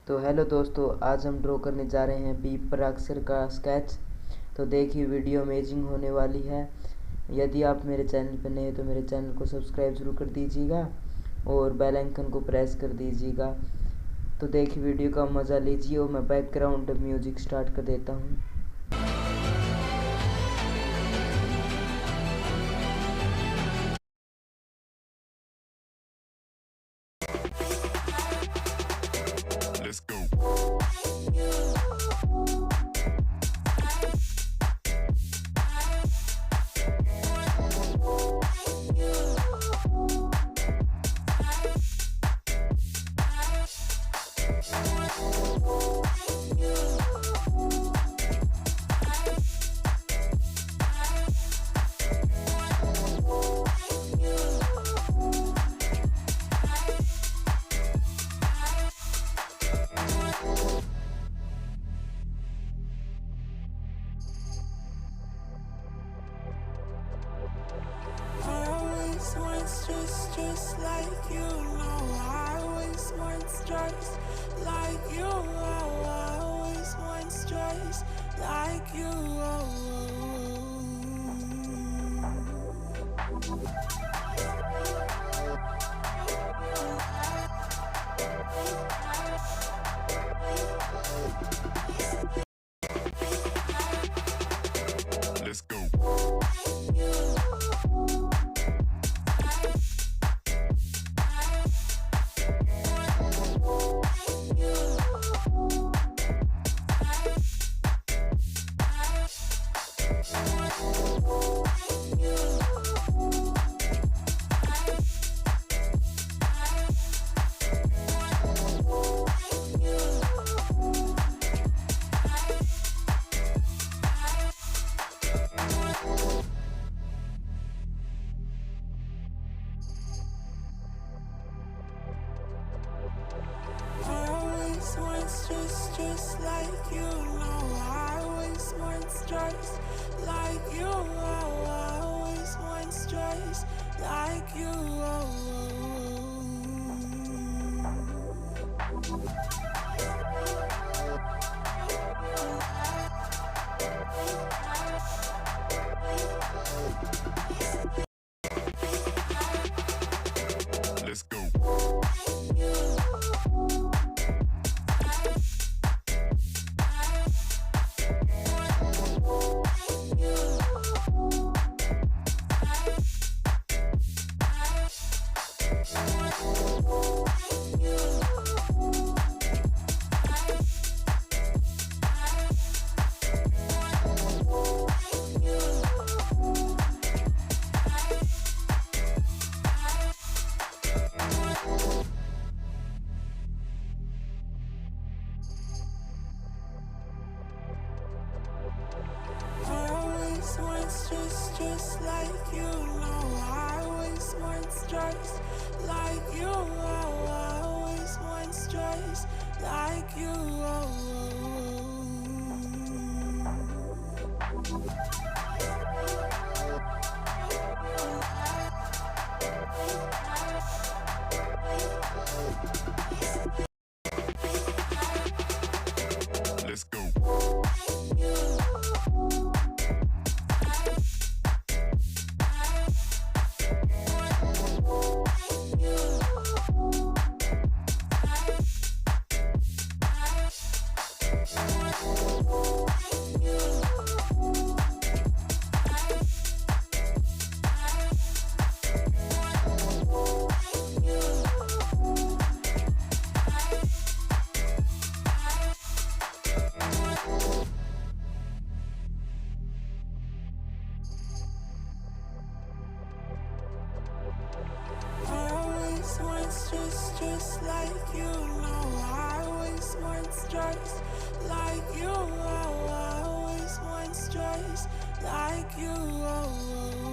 तो हेलो दोस्तों, आज हम ड्रॉ करने जा रहे हैं बी प्राक्षर का स्केच। तो देखिए, वीडियो अमेजिंग होने वाली है। यदि आप मेरे चैनल पर नए हैं तो मेरे चैनल को सब्सक्राइब जरूर कर दीजिएगा और बेल आइकन को प्रेस कर दीजिएगा। तो देखिए, वीडियो का मज़ा लीजिए और मैं बैकग्राउंड म्यूजिक स्टार्ट कर देता हूँ। Let's go. Just like you know, I always want just like you. I always want just like you. Let's go. Just like you know, I always want just like you. I always want just like you. Let's go. Just like you know, I always want just like you. I always want just like you. Let's go. Just like you know, I always want just like you. I always want just like you.